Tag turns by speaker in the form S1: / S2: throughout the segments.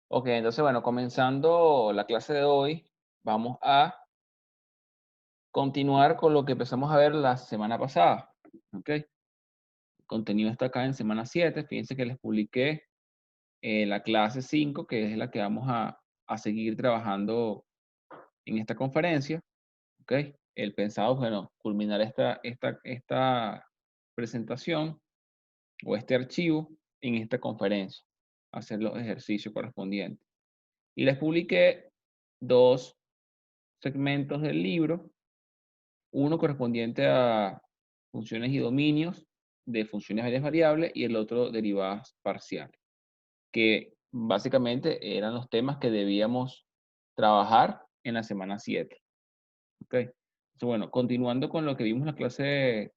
S1: Ok, entonces, bueno, comenzando la clase de hoy, vamos a continuar con lo que empezamos a ver la semana pasada. Ok, el contenido está acá en semana 7. Fíjense que les publiqué la clase 5, que es la que vamos a seguir trabajando en esta conferencia. Ok, el pensado, bueno, culminar esta presentación o este archivo en esta conferencia, hacer los ejercicios correspondientes. Y les publiqué dos segmentos del libro, uno correspondiente a funciones y dominios de funciones varias variables y el otro derivadas parciales, que básicamente eran los temas que debíamos trabajar en la semana 7. ¿Ok? Entonces, bueno, continuando con lo que vimos en la clase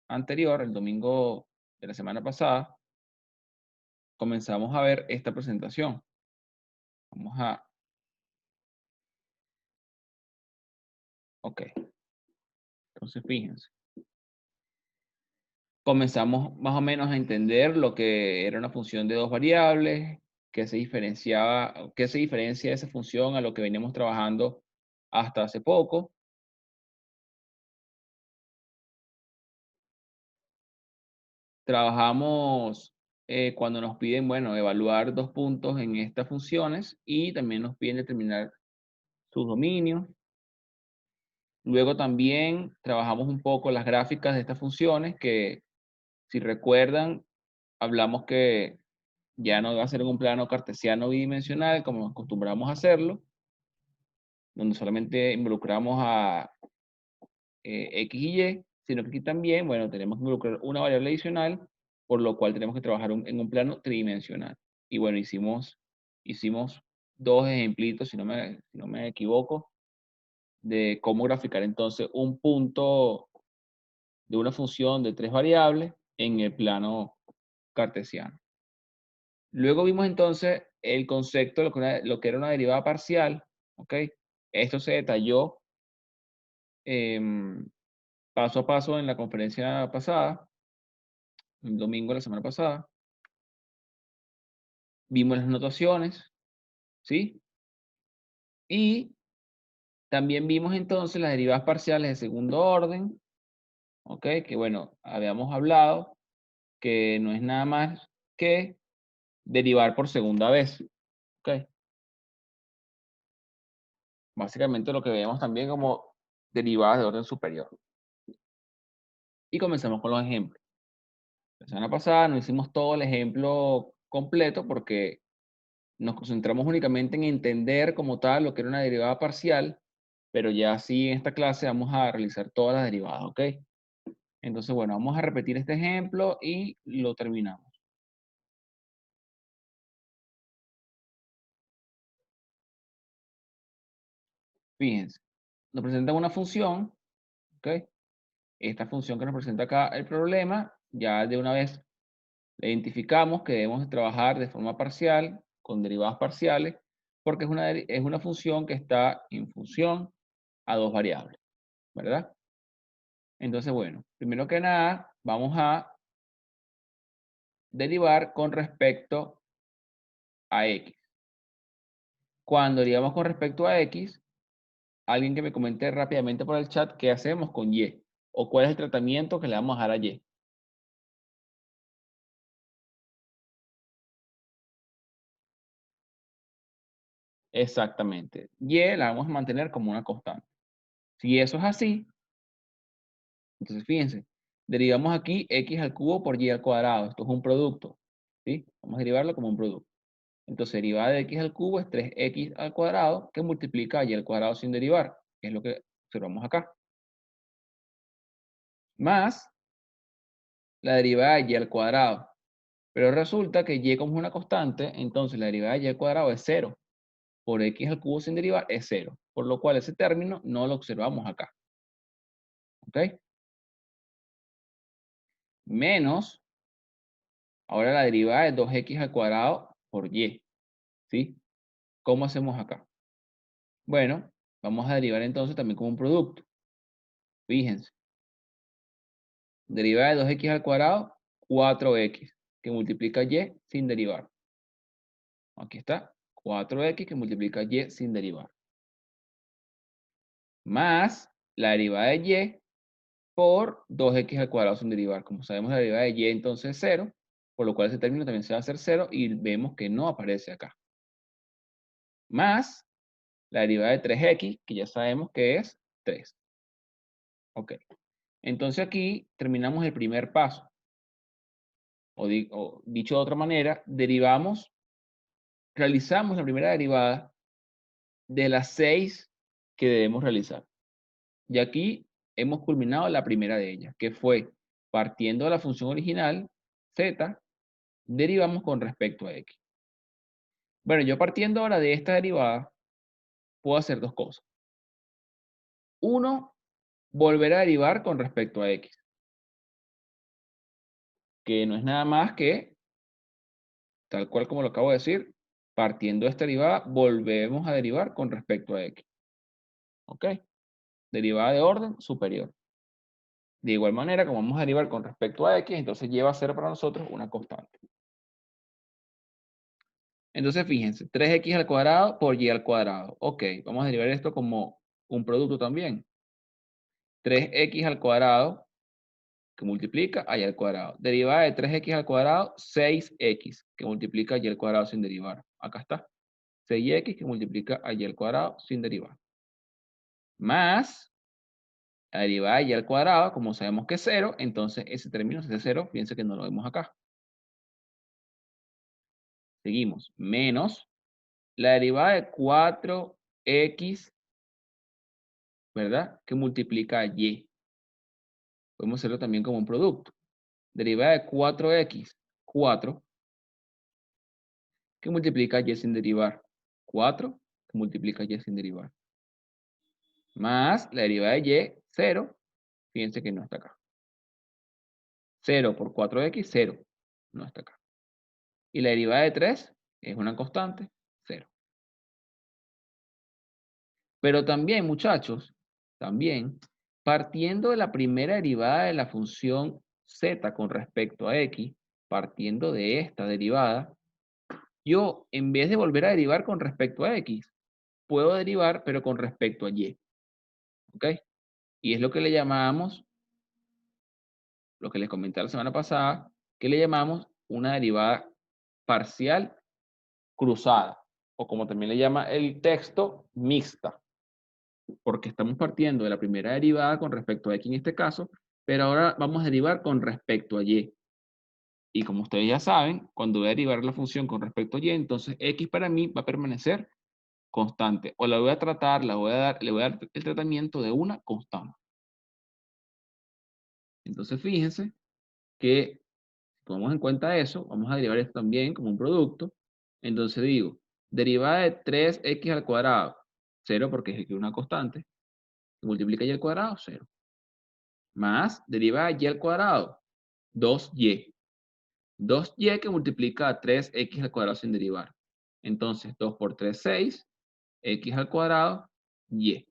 S1: anterior, el domingo de la semana pasada, comenzamos a ver esta presentación. Vamos a, ok, entonces fíjense. Comenzamos más o menos a entender lo que era una función de dos variables, qué se diferencia de esa función a lo que veníamos trabajando hasta hace poco. Trabajamos cuando nos piden, bueno, evaluar dos puntos en estas funciones y también nos piden determinar sus dominios. Luego también trabajamos un poco las gráficas de estas funciones que, si recuerdan, hablamos que ya no va a ser en un plano cartesiano bidimensional como acostumbramos a hacerlo, donde solamente involucramos a X y Y, sino que aquí también, bueno, tenemos que involucrar una variable adicional, por lo cual tenemos que trabajar en un plano tridimensional. Y bueno, hicimos dos ejemplitos, si no me equivoco, de cómo graficar entonces un punto de una función de tres variables en el plano cartesiano. Luego vimos entonces el concepto de lo que era una derivada parcial, ¿ok? Esto se detalló em, paso a paso en la conferencia pasada, el domingo de la semana pasada. Vimos las notaciones, ¿sí? Y también vimos entonces las derivadas parciales de segundo orden, ¿ok? Que bueno, habíamos hablado que no es nada más que derivar por segunda vez, ¿ok? Básicamente lo que vemos también como derivadas de orden superior. Y comenzamos con los ejemplos. La semana pasada no hicimos todo el ejemplo completo porque nos concentramos únicamente en entender como tal lo que era una derivada parcial, pero ya sí en esta clase vamos a realizar todas las derivadas, ¿ok? Entonces, bueno, vamos a repetir este ejemplo y lo terminamos. Fíjense, nos presenta una función, ¿ok? Esta función que nos presenta acá el problema, ya de una vez la identificamos que debemos de trabajar de forma parcial, con derivadas parciales, porque es una función que está en función a dos variables, ¿verdad? Entonces, bueno, primero que nada, vamos a derivar con respecto a x. Cuando derivamos con respecto a x, alguien que me comente rápidamente por el chat qué hacemos con y o cuál es el tratamiento que le vamos a dar a y. Exactamente. Y la vamos a mantener como una constante. Si eso es así, entonces fíjense, derivamos aquí x al cubo por y al cuadrado. Esto es un producto, ¿sí? Vamos a derivarlo como un producto. Entonces, derivada de x al cubo es 3x al cuadrado que multiplica a y al cuadrado sin derivar, que es lo que observamos acá. Más la derivada de y al cuadrado. Pero resulta que y como es una constante, entonces la derivada de y al cuadrado es cero. Por x al cubo sin derivar es cero. Por lo cual ese término no lo observamos acá. ¿Ok? Menos, ahora la derivada de 2x al cuadrado por y. ¿Sí? ¿Cómo hacemos acá? Bueno, vamos a derivar entonces también como un producto. Fíjense. Derivada de 2x al cuadrado, 4x, que multiplica y sin derivar. Aquí está. 4x que multiplica y sin derivar. Más la derivada de y por 2x al cuadrado sin derivar. Como sabemos, la derivada de y entonces es 0, por lo cual ese término también se va a hacer 0 y vemos que no aparece acá. Más la derivada de 3x, que ya sabemos que es 3. Ok. Entonces aquí terminamos el primer paso. O dicho de otra manera, realizamos la primera derivada de las 6 que debemos realizar. Y aquí hemos culminado la primera de ellas, que fue partiendo de la función original, z, derivamos con respecto a x. Bueno, yo partiendo ahora de esta derivada, puedo hacer dos cosas. Uno, volver a derivar con respecto a x, que no es nada más que, tal cual como lo acabo de decir, partiendo de esta derivada, volvemos a derivar con respecto a x. ¿Ok? Derivada de orden superior. De igual manera, como vamos a derivar con respecto a x, entonces lleva a ser para nosotros una constante. Entonces, fíjense, 3x al cuadrado por y al cuadrado. Ok, vamos a derivar esto como un producto también. 3x al cuadrado, que multiplica a y al cuadrado. Derivada de 3x al cuadrado, 6x, que multiplica a y al cuadrado sin derivar. Acá está. 6x que multiplica a y al cuadrado sin derivar. Más la derivada de y al cuadrado, como sabemos que es 0, entonces ese término es de 0, fíjense que no lo vemos acá. Seguimos. Menos la derivada de 4x, ¿verdad? Que multiplica a y. Podemos hacerlo también como un producto. Derivada de 4x, 4, que multiplica y sin derivar. 4, que multiplica y sin derivar. Más la derivada de y, 0. Fíjense que no está acá. 0 por 4x, 0. No está acá. Y la derivada de 3 es una constante, 0. Pero también, muchachos, también, partiendo de la primera derivada de la función z con respecto a x, partiendo de esta derivada, yo, en vez de volver a derivar con respecto a x, puedo derivar, pero con respecto a y. ¿Ok? Y es lo que le llamamos, lo que les comenté la semana pasada, que le llamamos una derivada parcial cruzada, o como también le llama el texto, mixta. Porque estamos partiendo de la primera derivada con respecto a x en este caso, pero ahora vamos a derivar con respecto a y. Y como ustedes ya saben, cuando voy a derivar la función con respecto a y, entonces x para mí va a permanecer constante. O la voy a tratar, le voy a dar el tratamiento de una constante. Entonces fíjense que si tomamos en cuenta eso, vamos a derivar esto también como un producto. Entonces digo, derivada de 3x al cuadrado, 0 porque es una constante, multiplica y al cuadrado, 0. Más derivada de y al cuadrado, 2y. 2y que multiplica a 3x al cuadrado sin derivar. Entonces 2 por 3, 6, x al cuadrado, y.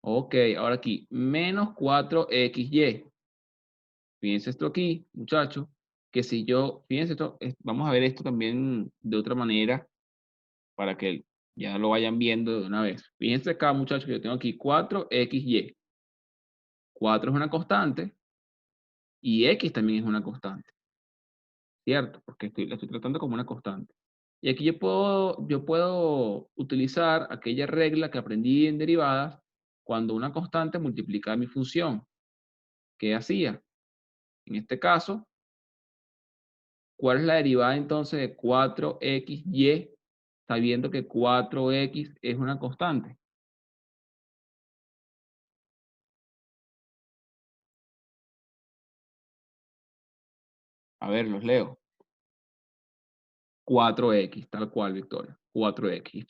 S1: Ok, ahora aquí, menos 4xy. Fíjense esto aquí, muchachos, que si yo, fíjense esto, vamos a ver esto también de otra manera para que ya lo vayan viendo de una vez. Fíjense acá, muchachos, que yo tengo aquí 4xy. 4 es una constante y x también es una constante, ¿cierto? Porque la estoy tratando como una constante. Y aquí yo puedo utilizar aquella regla que aprendí en derivadas cuando una constante multiplicaba mi función. ¿Qué hacía? En este caso, ¿cuál es la derivada entonces de 4xy sabiendo que 4x es una constante? A ver, los leo. 4x, tal cual, Victoria. 4x.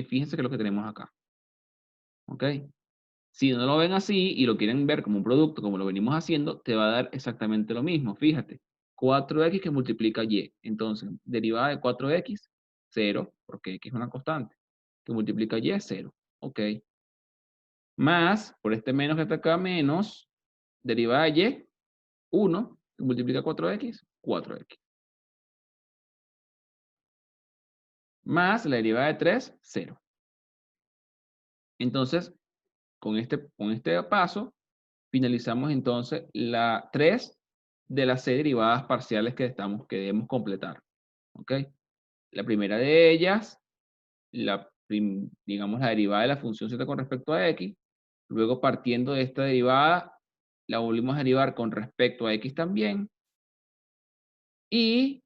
S1: Fíjense que es lo que tenemos acá. ¿Ok? Si no lo ven así y lo quieren ver como un producto, como lo venimos haciendo, te va a dar exactamente lo mismo. Fíjate, 4x que multiplica y. Entonces, derivada de 4x, 0, porque x es una constante. Que multiplica y es 0. Ok. Más, por este menos que está acá, menos, derivada de y, 1, que multiplica 4x, 4x. más la derivada de 3, 0. Entonces, con este paso, finalizamos entonces la 3 de las 6 derivadas parciales que debemos completar. ¿Ok? La primera de ellas, digamos la derivada de la función z con respecto a x. Luego, partiendo de esta derivada, la volvimos a derivar con respecto a x también. Y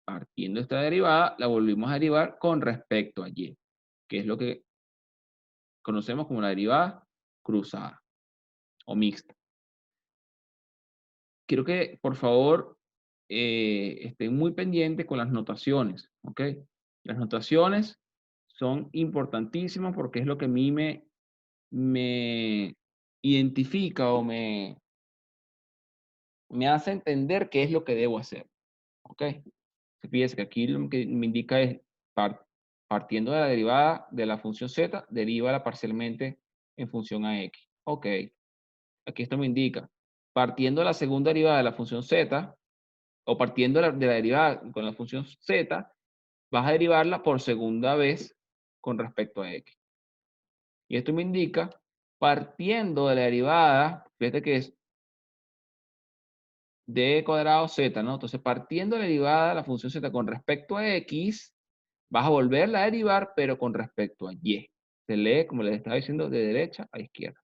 S1: partiendo de esta derivada, la volvimos a derivar con respecto a y, que es lo que conocemos como la derivada cruzada o mixta. Quiero que, por favor, estén muy pendientes con las notaciones, ¿ok? Las notaciones son importantísimas porque es lo que a mí me identifica o me hace entender qué es lo que debo hacer, ¿ok? Fíjense que aquí lo que me indica es partiendo de la derivada de la función z, derívala parcialmente en función a x. Ok, aquí esto me indica, partiendo de la segunda derivada de la función z, o partiendo de la derivada con la función z, vas a derivarla por segunda vez con respecto a x. Y esto me indica, partiendo de la derivada, fíjate que es d cuadrado z, ¿no? Entonces, partiendo de la derivada de la función z con respecto a x, vas a volverla a derivar, pero con respecto a y. Se lee, como les estaba diciendo, de derecha a izquierda.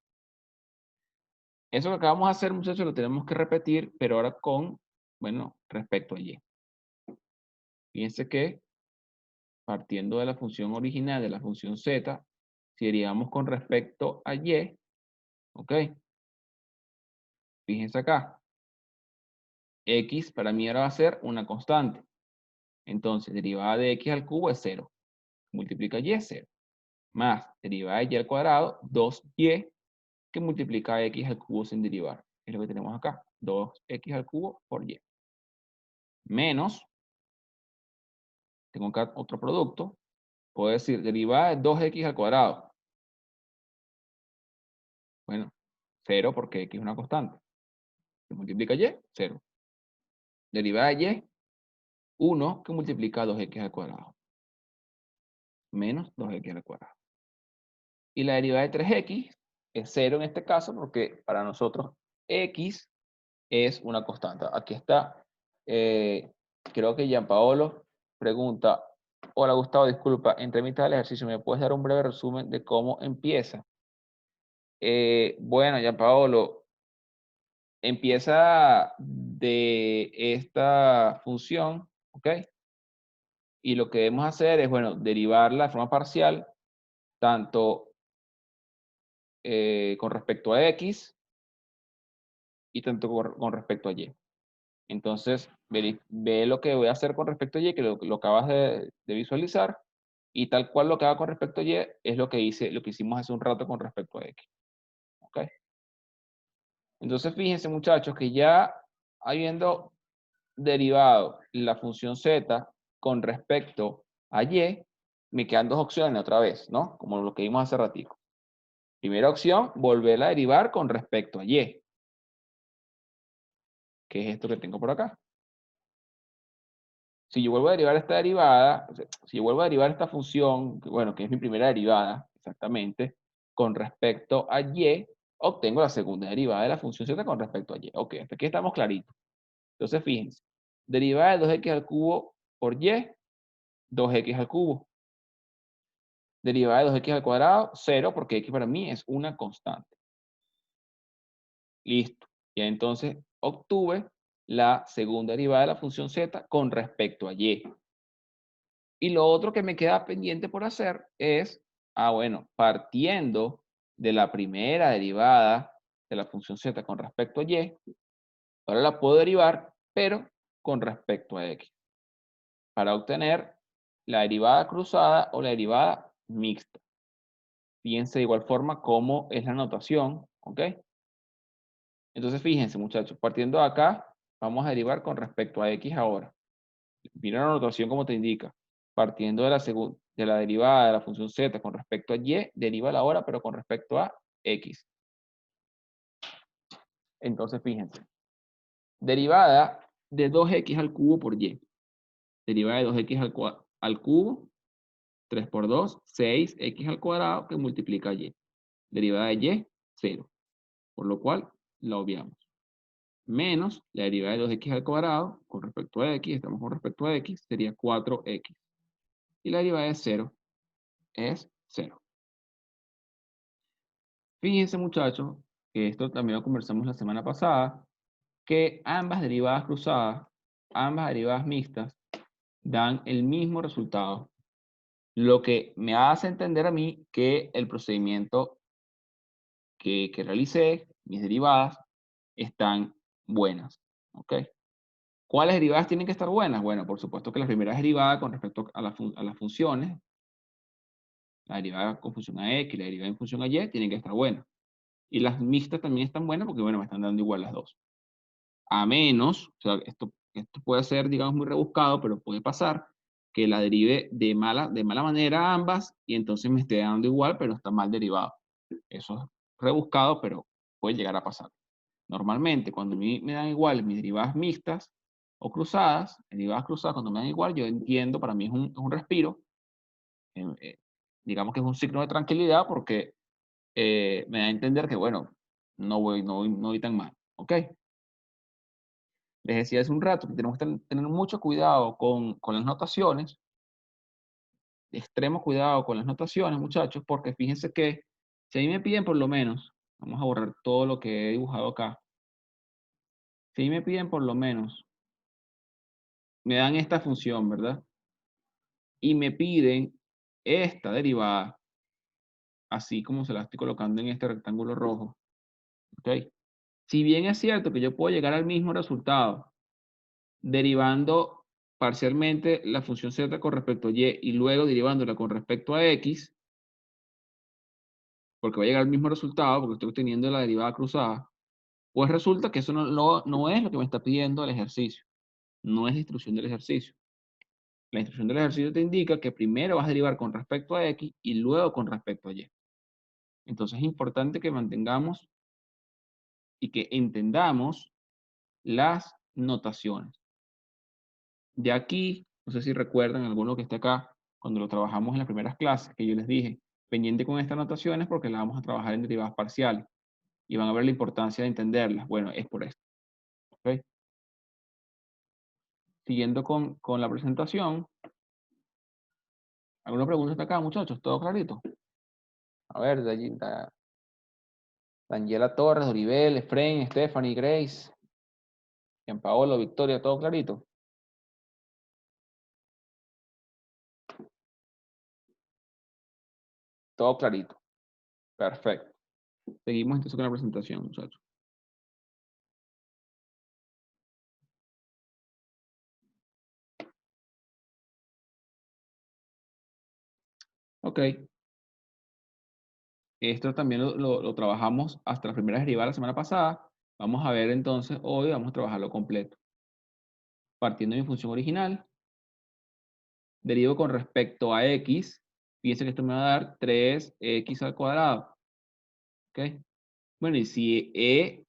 S1: Eso que acabamos de hacer, muchachos, lo tenemos que repetir, pero ahora con, bueno, respecto a y. Fíjense que, partiendo de la función original de la función z, si derivamos con respecto a y, ¿ok? Fíjense acá. X para mí ahora va a ser una constante. Entonces, derivada de x al cubo es 0. Multiplica y es 0. Más derivada de y al cuadrado, 2y, que multiplica x al cubo sin derivar. Es lo que tenemos acá. 2x al cubo por y. Menos, tengo acá otro producto. Puedo decir derivada de 2x al cuadrado. Bueno, 0 porque x es una constante. Se multiplica y, 0. Derivada de y, 1 que multiplica 2x al cuadrado. Menos 2x al cuadrado. Y la derivada de 3x es 0 en este caso porque para nosotros x es una constante. Aquí está. Creo que Gianpaolo pregunta, hola Gustavo, disculpa, entre mitad del ejercicio, ¿me puedes dar un breve resumen de cómo empieza? Bueno, Gianpaolo, empieza de esta función, ¿ok? Y lo que debemos hacer es, bueno, derivarla de forma parcial, tanto con respecto a x y tanto con respecto a y. Entonces, ve lo que voy a hacer con respecto a y, que lo acabas de visualizar, y tal cual lo que haga con respecto a y es lo que hicimos hace un rato con respecto a x. ¿Ok? Entonces, fíjense, muchachos, que ya habiendo derivado la función z con respecto a y, me quedan dos opciones otra vez, ¿no? Como lo que vimos hace ratito. Primera opción, volverla a derivar con respecto a y, que es esto que tengo por acá. Si yo vuelvo a derivar esta derivada, o sea, si yo vuelvo a derivar esta función, bueno, que es mi primera derivada, exactamente, con respecto a y, obtengo la segunda derivada de la función z con respecto a y. Ok, hasta aquí estamos claritos. Entonces, fíjense, derivada de 2x al cubo por y, 2x al cubo. Derivada de 2x al cuadrado, 0, porque x para mí es una constante. Listo. Y entonces obtuve la segunda derivada de la función z con respecto a y. Y lo otro que me queda pendiente por hacer es, bueno, partiendo de la primera derivada de la función z con respecto a y, ahora la puedo derivar, pero con respecto a x, para obtener la derivada cruzada o la derivada mixta. Fíjense de igual forma cómo es la notación, ¿ok? Entonces fíjense, muchachos, partiendo de acá, vamos a derivar con respecto a x ahora. Mira la notación como te indica. Partiendo de la derivada de la función z con respecto a y, deriva la hora, pero con respecto a x. Entonces, fíjense. Derivada de 2x al cubo por y. Derivada de 2x al cubo, 3 por 2, 6x al cuadrado que multiplica y. Derivada de y, 0. Por lo cual, la obviamos. Menos la derivada de 2x al cuadrado con respecto a x, estamos con respecto a x, sería 4x. Y la derivada de 0 es 0. Fíjense, muchachos, que esto también lo conversamos la semana pasada, que ambas derivadas cruzadas, ambas derivadas mixtas, dan el mismo resultado. Lo que me hace entender a mí que el procedimiento que realicé, mis derivadas, están buenas. ¿Ok? ¿Cuáles derivadas tienen que estar buenas? Bueno, por supuesto que las primeras derivadas con respecto a las funciones, la derivada con función a x, la derivada en función a y, tienen que estar buenas. Y las mixtas también están buenas porque, bueno, me están dando igual las dos. A menos, o sea, esto puede ser, digamos, muy rebuscado, pero puede pasar que la derive de mala manera ambas y entonces me esté dando igual, pero está mal derivado. Eso es rebuscado, pero puede llegar a pasar. Normalmente, cuando a mí me dan igual mis derivadas mixtas o cruzadas, derivadas cruzadas, cuando me dan igual, yo entiendo, para mí es un respiro, digamos que es un signo de tranquilidad porque me da a entender que, bueno, no voy tan mal, ¿ok? Les decía hace un rato que tenemos que tener mucho cuidado con las notaciones, extremo cuidado con las notaciones, muchachos, porque fíjense que si a mí me piden por lo menos, vamos a borrar todo lo que he dibujado acá, si a mí me piden por lo menos, me dan esta función, ¿verdad? Y me piden esta derivada, así como se la estoy colocando en este rectángulo rojo, ¿ok? Si bien es cierto que yo puedo llegar al mismo resultado derivando parcialmente la función z con respecto a y luego derivándola con respecto a x, porque va a llegar al mismo resultado, porque estoy obteniendo la derivada cruzada, pues resulta que eso no es lo que me está pidiendo el ejercicio. No es la instrucción del ejercicio. La instrucción del ejercicio te indica que primero vas a derivar con respecto a x y luego con respecto a y. Entonces es importante que mantengamos y que entendamos las notaciones. De aquí, no sé si recuerdan alguno que esté acá, cuando lo trabajamos en las primeras clases, que yo les dije, pendiente con estas notaciones porque las vamos a trabajar en derivadas parciales y van a ver la importancia de entenderlas. Bueno, es por esto. ¿Ok? Siguiendo con la presentación, ¿alguna pregunta hasta acá, muchachos? ¿Todo clarito? A ver, de allí, Daniela Torres, Oribel, Efraín, Stephanie, Grace, Gianpaolo, Victoria, ¿todo clarito? Todo clarito. Perfecto. Seguimos entonces con la presentación, muchachos. Ok. Esto también lo trabajamos hasta las primeras derivadas la semana pasada. Vamos a ver entonces, hoy vamos a trabajarlo completo. Partiendo de mi función original, derivo con respecto a x. Fíjense que esto me va a dar 3x al cuadrado. ¿Ok? Bueno, y si e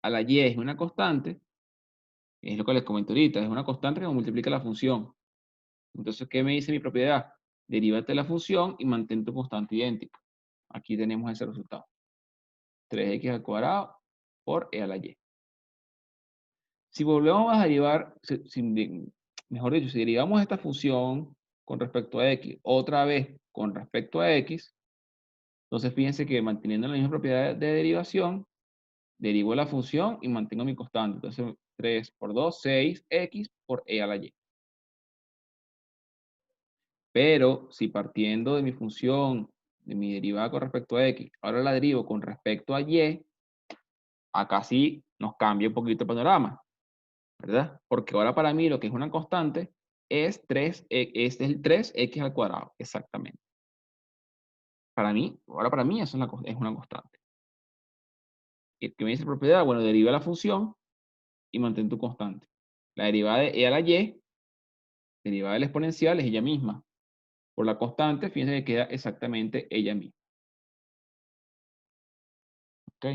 S1: a la y es una constante, es lo que les comento ahorita, es una constante que multiplica la función. Entonces, ¿qué me dice mi propiedad? Derívate de la función y mantén tu constante idéntica. Aquí tenemos ese resultado. 3x al cuadrado por e a la y. Si volvemos a derivar, mejor dicho, si derivamos esta función con respecto a x, otra vez con respecto a x, entonces fíjense que manteniendo la misma propiedad de derivación, derivo la función y mantengo mi constante. Entonces 3 por 2, 6x por e a la y. Pero si partiendo de mi función, de mi derivada con respecto a x, ahora la derivo con respecto a y, acá sí nos cambia un poquito el panorama, ¿verdad? Porque ahora para mí lo que es una constante es 3, es el 3x al cuadrado, exactamente. Para mí, ahora para mí eso es una constante. ¿Y qué me dice la propiedad? Bueno, deriva la función y mantén tu constante. La derivada de e a la y, derivada de la exponencial es ella misma. Por la constante, fíjense que queda exactamente ella misma. ¿Ok?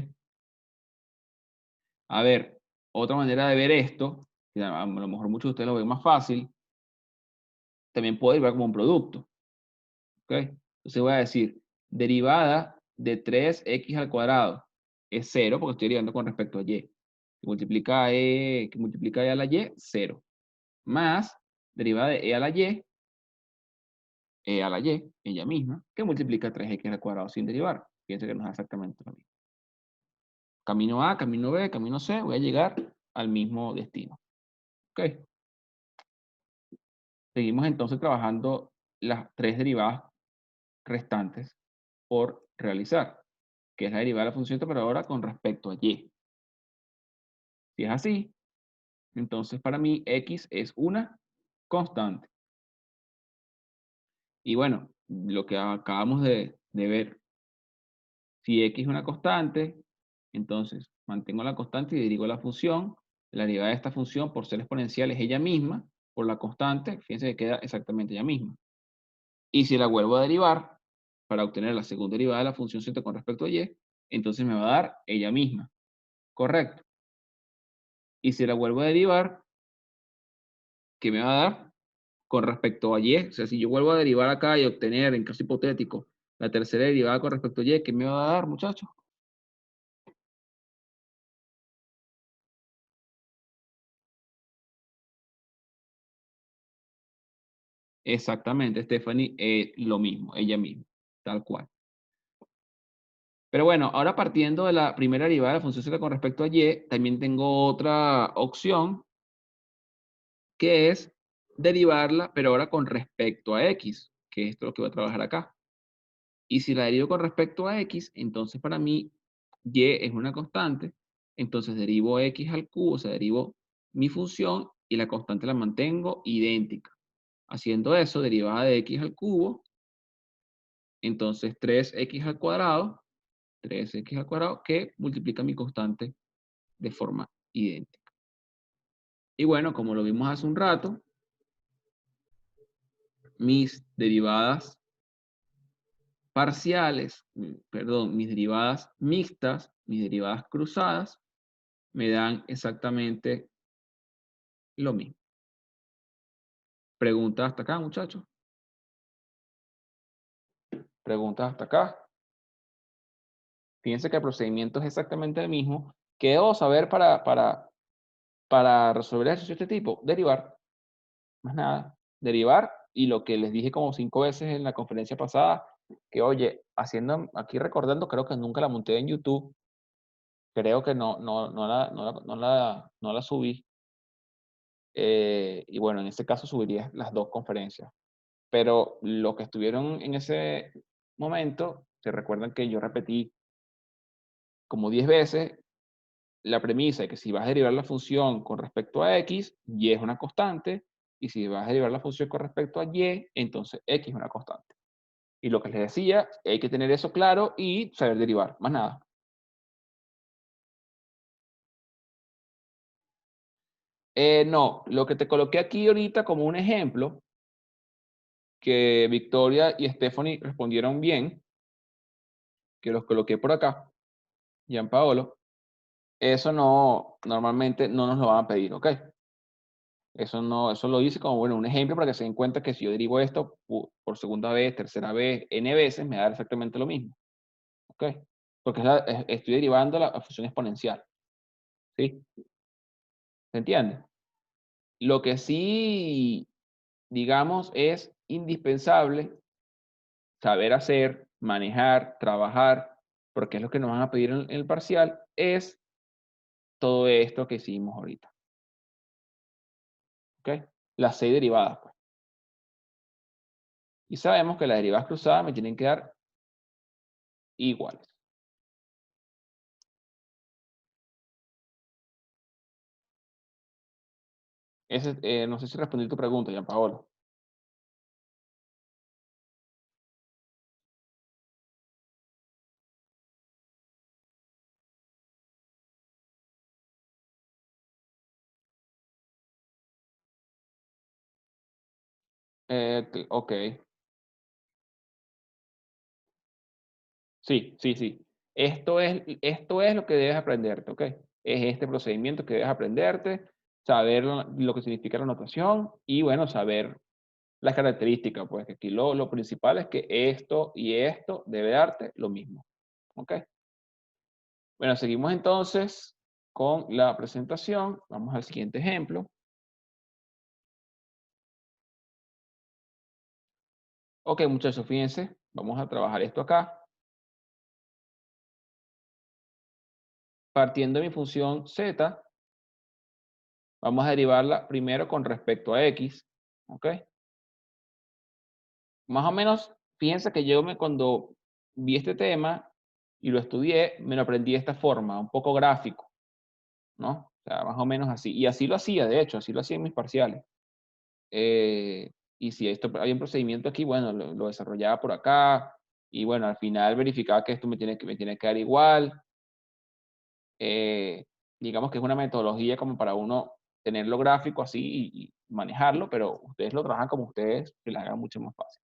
S1: A ver, otra manera de ver esto, que a lo mejor muchos de ustedes lo ven más fácil, también puedo derivar como un producto. ¿Ok? Entonces voy a decir, derivada de 3x al cuadrado es 0, porque estoy derivando con respecto a y. Que multiplica e a la y, 0. Más derivada de e a la y, ella misma, que multiplica 3x al cuadrado sin derivar. Fíjense que nos da exactamente lo mismo. Camino A, camino B, camino C, voy a llegar al mismo destino. ¿Ok? Seguimos entonces trabajando las tres derivadas restantes por realizar, que es la derivada de la función pero ahora con respecto a y. Si es así, entonces para mí x es una constante. Y bueno, lo que acabamos de ver, si x es una constante, entonces mantengo la constante y derivo la función. La derivada de esta función por ser exponencial es ella misma, por la constante, fíjense que queda exactamente ella misma. Y si la vuelvo a derivar, para obtener la segunda derivada de la función z con respecto a y, entonces me va a dar ella misma. Correcto. Y si la vuelvo a derivar, ¿qué me va a dar? Con respecto a y. O sea, si yo vuelvo a derivar acá y obtener, en caso hipotético, la tercera derivada con respecto a y, ¿qué me va a dar, muchachos? Exactamente, Stephanie, lo mismo, ella misma, tal cual. Pero bueno, ahora partiendo de la primera derivada de la función z con respecto a y, también tengo otra opción, que es derivarla, pero ahora con respecto a x, que esto es lo que voy a trabajar acá. Y si la derivo con respecto a x, entonces para mí y es una constante, entonces derivo x al cubo, o sea, derivo mi función y la constante la mantengo idéntica. Haciendo eso, derivada de x al cubo, entonces 3x al cuadrado, 3x al cuadrado, que multiplica mi constante de forma idéntica. Y bueno, como lo vimos hace un rato, mis derivadas parciales, perdón, mis derivadas mixtas, mis derivadas cruzadas, me dan exactamente lo mismo. Preguntas hasta acá, muchachos. Preguntas hasta acá. Fíjense que el procedimiento es exactamente el mismo. ¿Qué debo saber para resolver ejercicios de este tipo? Derivar. Más nada. Derivar. Y lo que les dije como 5 veces en la conferencia pasada, que oye, haciendo, aquí recordando, creo que nunca la monté en YouTube. Creo que no la subí. Y bueno, en este caso subiría las dos conferencias. Pero los que estuvieron en ese momento, se recuerdan que yo repetí como 10 veces la premisa de que si vas a derivar la función con respecto a x, y es una constante, y si vas a derivar la función con respecto a y, entonces x es una constante. Y lo que les decía, hay que tener eso claro y saber derivar, más nada. No, lo que te coloqué aquí ahorita como un ejemplo, que Victoria y Stephanie respondieron bien, que los coloqué por acá, Gianpaolo, eso no, normalmente no nos lo van a pedir, ¿ok? Eso no, eso lo hice como, bueno, un ejemplo para que se den cuenta que si yo derivo esto por segunda vez, tercera vez, n veces, me da exactamente lo mismo, ¿ok? Porque estoy derivando la función exponencial, ¿sí? ¿Se entiende? Lo que sí, digamos, es indispensable saber hacer, manejar, trabajar, porque es lo que nos van a pedir en el parcial, es todo esto que hicimos ahorita, ¿ok? Las 6 derivadas, pues. Y sabemos que las derivadas cruzadas me tienen que dar iguales. No sé si respondí tu pregunta, Gianpaolo. Ok. Sí, sí, sí. Esto es lo que debes aprenderte, ¿ok? Es este procedimiento que debes aprenderte, saber lo que significa la notación y, bueno, saber las características, pues que aquí lo principal es que esto y esto debe darte lo mismo. ¿Ok? Bueno, seguimos entonces con la presentación. Vamos al siguiente ejemplo. Ok, muchachos, fíjense, vamos a trabajar esto acá. Partiendo de mi función z, vamos a derivarla primero con respecto a x. ¿Ok? Más o menos, fíjense que cuando vi este tema y lo estudié, me lo aprendí de esta forma, un poco gráfico, ¿no? O sea, más o menos así. Y así lo hacía, de hecho, así lo hacía en mis parciales. Eh, y si esto había un procedimiento aquí, bueno, lo desarrollaba por acá. Y bueno, al final verificaba que esto me tiene que dar igual. Eh, digamos que es una metodología como para uno tenerlo gráfico así y manejarlo, pero ustedes lo trabajan como ustedes, que la hagan mucho más fácil.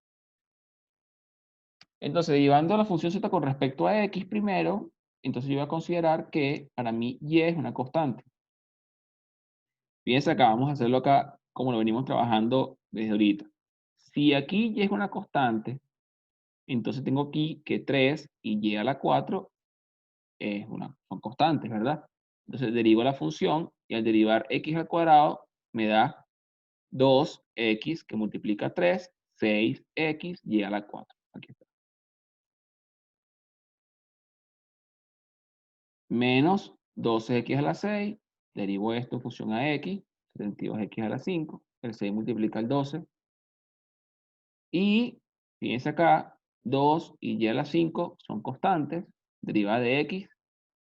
S1: Entonces, derivando la función z con respecto a x primero, entonces yo voy a considerar que para mí y es una constante. Fíjense acá, vamos a hacerlo acá como lo venimos trabajando desde ahorita. Si aquí y es una constante, entonces tengo aquí que 3 y y a la 4 son constantes, ¿verdad? Entonces derivo la función y al derivar x al cuadrado me da 2x que multiplica 3, 6x y a la 4. Aquí está. Menos 12x a la 6, derivo esto en función a x, 32x a la 5, el 6 multiplica el 12, y fíjense acá, 2 y y a la 5 son constantes, derivada de x,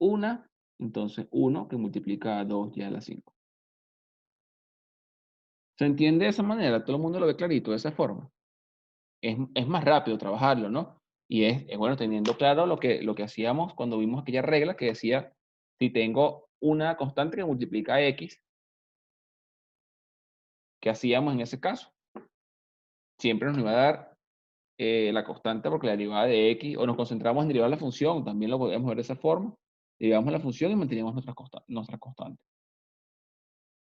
S1: 1, entonces 1 que multiplica 2 y a la 5. ¿Se entiende de esa manera? Todo el mundo lo ve clarito de esa forma. Es más rápido trabajarlo, ¿no? Y es bueno teniendo claro lo que hacíamos cuando vimos aquella regla que decía, si tengo una constante que multiplica x, ¿qué hacíamos en ese caso? Siempre nos iba a dar la constante porque la derivada de x, o nos concentramos en derivar la función, también lo podíamos ver de esa forma, derivamos la función y manteníamos nuestra constante.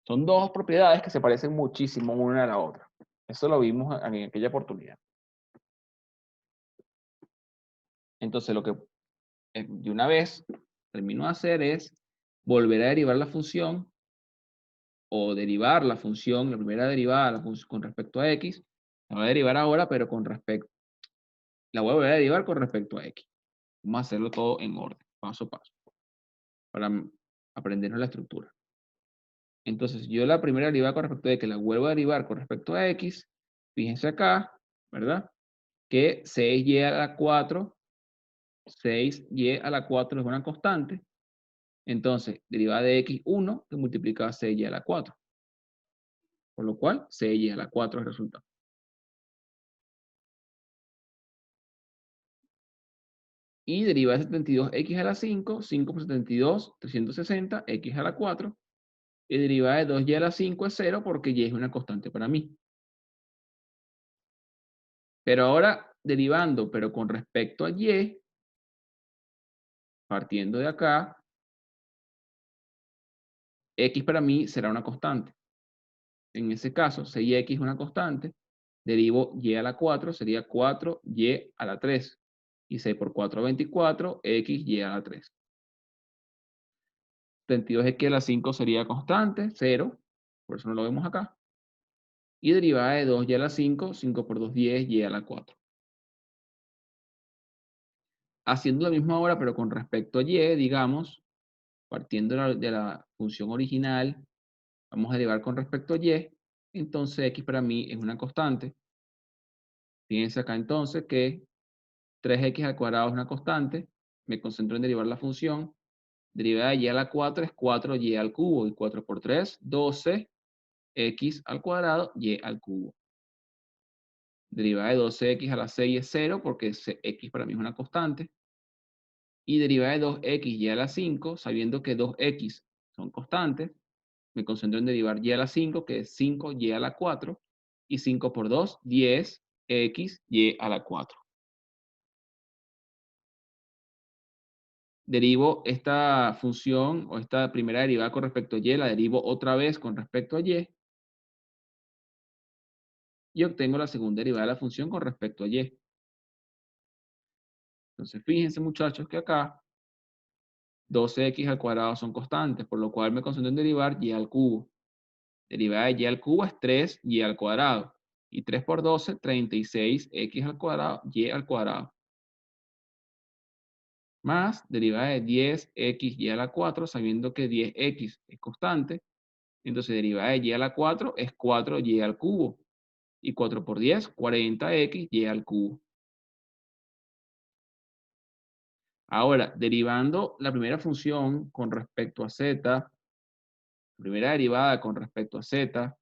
S1: Son dos propiedades que se parecen muchísimo una a la otra. Eso lo vimos en aquella oportunidad. Entonces, lo que de una vez termino de hacer es volver a derivar la función o derivar la función, la primera derivada con respecto a x, la voy a derivar ahora, pero la voy a volver a derivar con respecto a x. Vamos a hacerlo todo en orden, paso a paso, para aprendernos la estructura. Entonces, yo la primera derivada con respecto a x la vuelvo a derivar con respecto a x, fíjense acá, ¿verdad? Que 6y a la 4, 6y a la 4 es una constante. Entonces, derivada de x, 1, que multiplica 6y a la 4. Por lo cual, 6y a la 4 es el resultado. Y derivada de 72x a la 5, 5 por 72, 360, x a la 4. Y derivada de 2y a la 5 es 0 porque y es una constante para mí. Pero ahora, derivando, pero con respecto a y, partiendo de acá, x para mí será una constante. En ese caso, 6x es una constante, derivo y a la 4, sería 4y a la 3. Y 6 por 4, 24, x y a la 3. 32x a la 5 sería constante, 0, por eso no lo vemos acá. Y derivada de 2y a la 5, 5 por 2, 10, y a la 4. Haciendo la misma ahora, pero con respecto a y, digamos, partiendo de la función original, vamos a derivar con respecto a y, entonces x para mí es una constante. Fíjense acá entonces que 3x al cuadrado es una constante, me concentro en derivar la función, derivada de y a la 4 es 4y al cubo, y 4 por 3, 12, x al cuadrado, y al cubo. Derivada de 12x a la 6 es 0, porque x para mí es una constante. Y derivada de 2x y a la 5, sabiendo que 2x son constantes, me concentro en derivar y a la 5, que es 5y a la 4, y 5 por 2, 10, x, y a la 4. Derivo esta función o esta primera derivada con respecto a y, la derivo otra vez con respecto a y. y obtengo la segunda derivada de la función con respecto a y. Entonces, fíjense, muchachos, que acá 12x al cuadrado son constantes, por lo cual me concentro en derivar y al cubo. Derivada de y al cubo es 3y al cuadrado. Y 3 por 12, 36x al cuadrado, y al cuadrado. Más derivada de 10x y a la 4, sabiendo que 10x es constante. Entonces, derivada de y a la 4 es 4y al cubo. Y 4 por 10, 40x y al cubo. Ahora, derivando la primera función con respecto a z, primera derivada con respecto a z,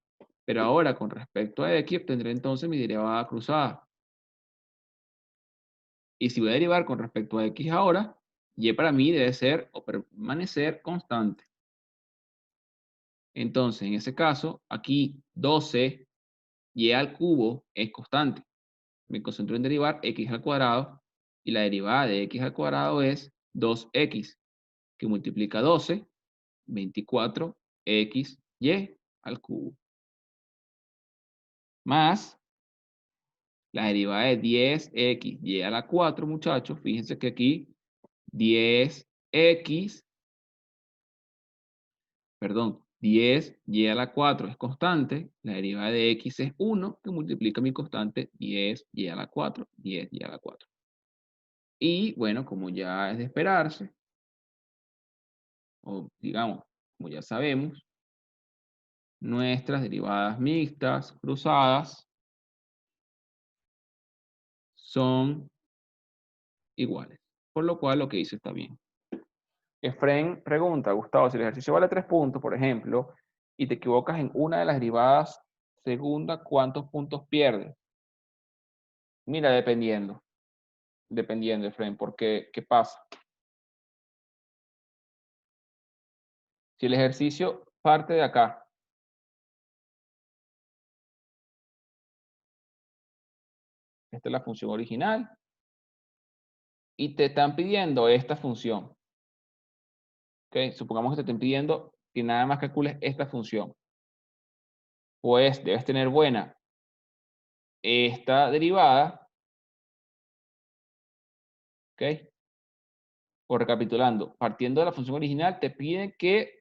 S1: pero ahora con respecto a x, obtendré entonces mi derivada cruzada. Y si voy a derivar con respecto a x ahora, y para mí debe ser o permanecer constante. Entonces, en ese caso, aquí 12 y al cubo es constante. Me concentro en derivar x al cuadrado, y la derivada de x al cuadrado es 2x, que multiplica 12, 24x y al cubo. Más la derivada de 10x y a la 4, muchachos. Fíjense que aquí 10x, perdón, 10y a la 4 es constante. La derivada de x es 1, que multiplica mi constante 10y a la 4, 10y a la 4. Y bueno, como ya es de esperarse, o digamos, como ya sabemos, nuestras derivadas mixtas cruzadas son iguales. Por lo cual lo que hice está bien. Efraín pregunta, Gustavo, si el ejercicio vale 3 puntos, por ejemplo, y te equivocas en una de las derivadas segunda, ¿cuántos puntos pierdes? Mira, dependiendo, Efraín, porque ¿qué pasa? Si el ejercicio parte de acá, esta es la función original, y te están pidiendo esta función, ¿ok? Supongamos que te estén pidiendo que nada más calcules esta función. Pues debes tener buena esta derivada, ¿ok? Por recapitulando, partiendo de la función original, te piden que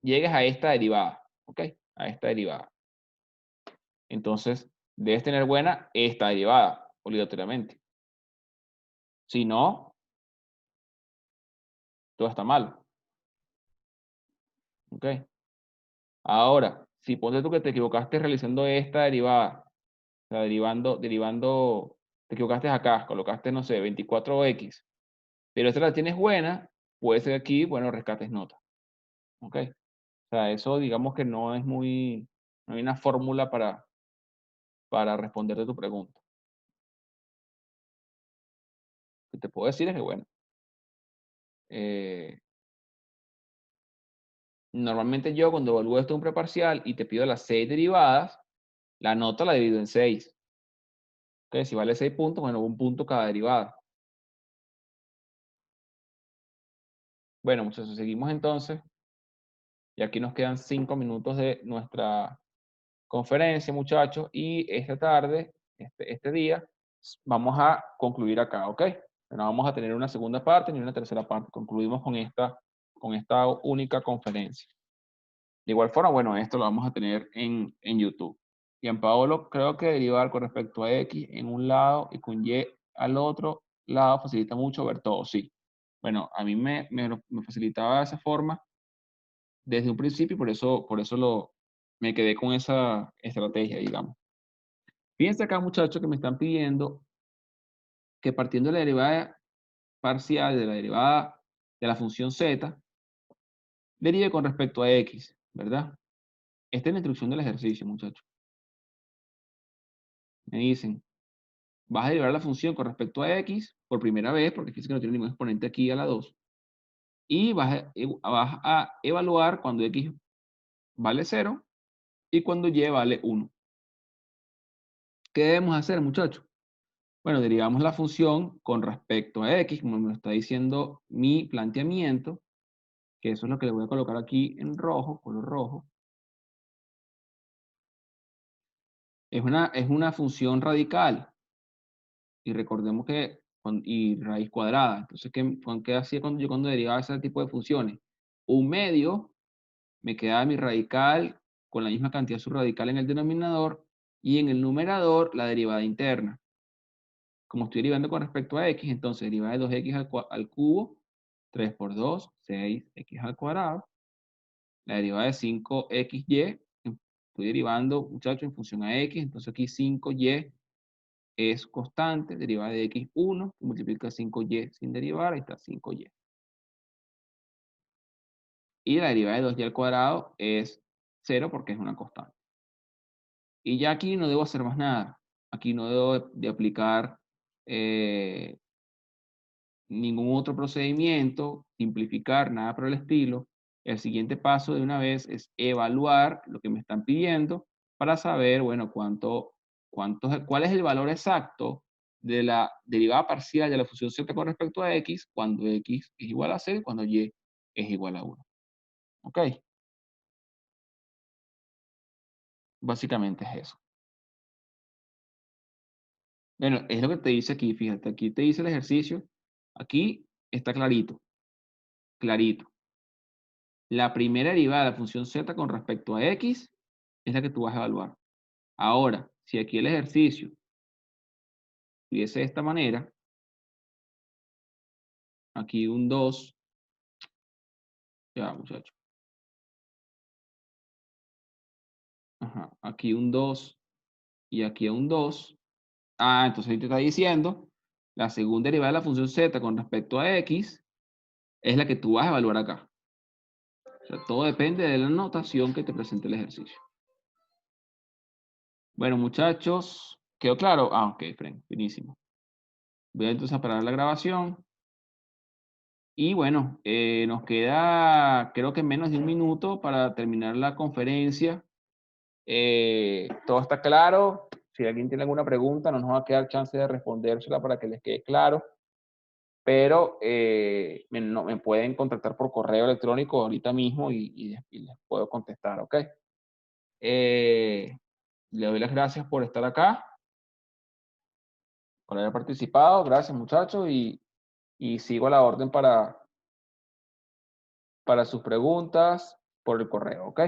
S1: llegues a esta derivada, ¿ok? A esta derivada. Entonces, debes tener buena esta derivada, obligatoriamente. Si no, todo está mal, ¿ok? Ahora, si ponte tú que te equivocaste realizando esta derivada, o sea, derivando, te equivocaste acá, colocaste, no sé, 24x, pero esta la tienes buena, puede ser aquí, bueno, rescates nota, ¿ok? O sea, eso digamos que no es muy, no hay una fórmula para responderte tu pregunta. Lo que te puedo decir es que, bueno, eh, normalmente yo cuando evalúo esto en un preparcial y te pido las 6 derivadas, la nota la divido en 6. ¿Ok? Si vale 6 puntos, bueno, un punto cada derivada. Bueno, muchachos, seguimos entonces. Y aquí nos quedan 5 minutos de nuestra conferencia, muchachos. Y esta tarde, este día, vamos a concluir acá, ¿ok? No vamos a tener una segunda parte ni una tercera parte. Concluimos con esta única conferencia. De igual forma, bueno, esto lo vamos a tener en YouTube. Gianpaolo, creo que derivar con respecto a X en un lado y con Y al otro lado facilita mucho ver todo, sí. Bueno, a mí me facilitaba de esa forma desde un principio y por eso me quedé con esa estrategia, digamos. Fíjense acá, muchachos, que me están pidiendo que partiendo de la derivada parcial de la derivada de la función z, derive con respecto a X, ¿verdad? Esta es la instrucción del ejercicio, muchachos. Me dicen, vas a derivar la función con respecto a x por primera vez, porque fíjense que no tiene ningún exponente aquí a la 2, y vas a evaluar cuando x vale 0 y cuando y vale 1. ¿Qué debemos hacer, muchachos? Bueno, derivamos la función con respecto a x, como me lo está diciendo mi planteamiento, que eso es lo que le voy a colocar aquí en rojo, color rojo. Es una función radical. Y recordemos que, y raíz cuadrada. Entonces, ¿qué hacía cuando derivaba ese tipo de funciones? Un medio, me quedaba mi radical con la misma cantidad de su radical en el denominador, y en el numerador la derivada interna. Como estoy derivando con respecto a x, entonces derivada de 2x al cubo, 3 por 2, 6x al cuadrado. La derivada de 5xy, estoy derivando, muchachos, en función a x, entonces aquí 5y es constante, derivada de x1, multiplica 5y sin derivar, ahí está 5y. Y la derivada de 2y al cuadrado es 0 porque es una constante. Y ya aquí no debo hacer más nada. Aquí no debo de aplicar ningún otro procedimiento, simplificar, nada por el estilo. El siguiente paso de una vez es evaluar lo que me están pidiendo para saber, bueno, cuál es el valor exacto de la derivada parcial de la función z con respecto a x cuando x es igual a 0 y cuando y es igual a 1. ¿Ok? Básicamente es eso. Bueno, es lo que te dice aquí, fíjate, aquí te dice el ejercicio, aquí está clarito, clarito. La primera derivada de la función z con respecto a x es la que tú vas a evaluar. Ahora, si aquí el ejercicio tuviese de esta manera, aquí un 2, ya muchachos, aquí un 2 y aquí un 2, entonces ahí te está diciendo, la segunda derivada de la función z con respecto a x es la que tú vas a evaluar acá. O sea, todo depende de la notación que te presente el ejercicio. Bueno, muchachos, ¿quedó claro? Ok, Fren, finísimo. Voy entonces a parar la grabación. Y bueno, nos queda creo que menos de un minuto para terminar la conferencia. Todo está claro. Si alguien tiene alguna pregunta, no nos va a quedar chance de respondérsela para que les quede claro. Pero me pueden contactar por correo electrónico ahorita mismo y les puedo contestar, ¿ok? Le doy las gracias por estar acá, por haber participado. Gracias, muchachos. Y sigo a la orden para sus preguntas por el correo, ¿ok?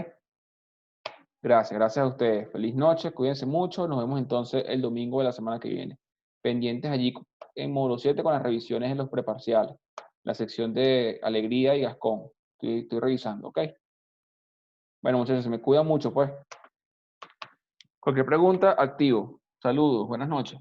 S1: Gracias a ustedes. Feliz noche, cuídense mucho. Nos vemos entonces el domingo de la semana que viene. Pendientes allí en módulo 7 con las revisiones de los preparciales. La sección de Alegría y Gascón. Estoy revisando, ¿ok? Bueno, muchachos, se me cuidan mucho, pues. Cualquier pregunta, activo. Saludos, buenas noches.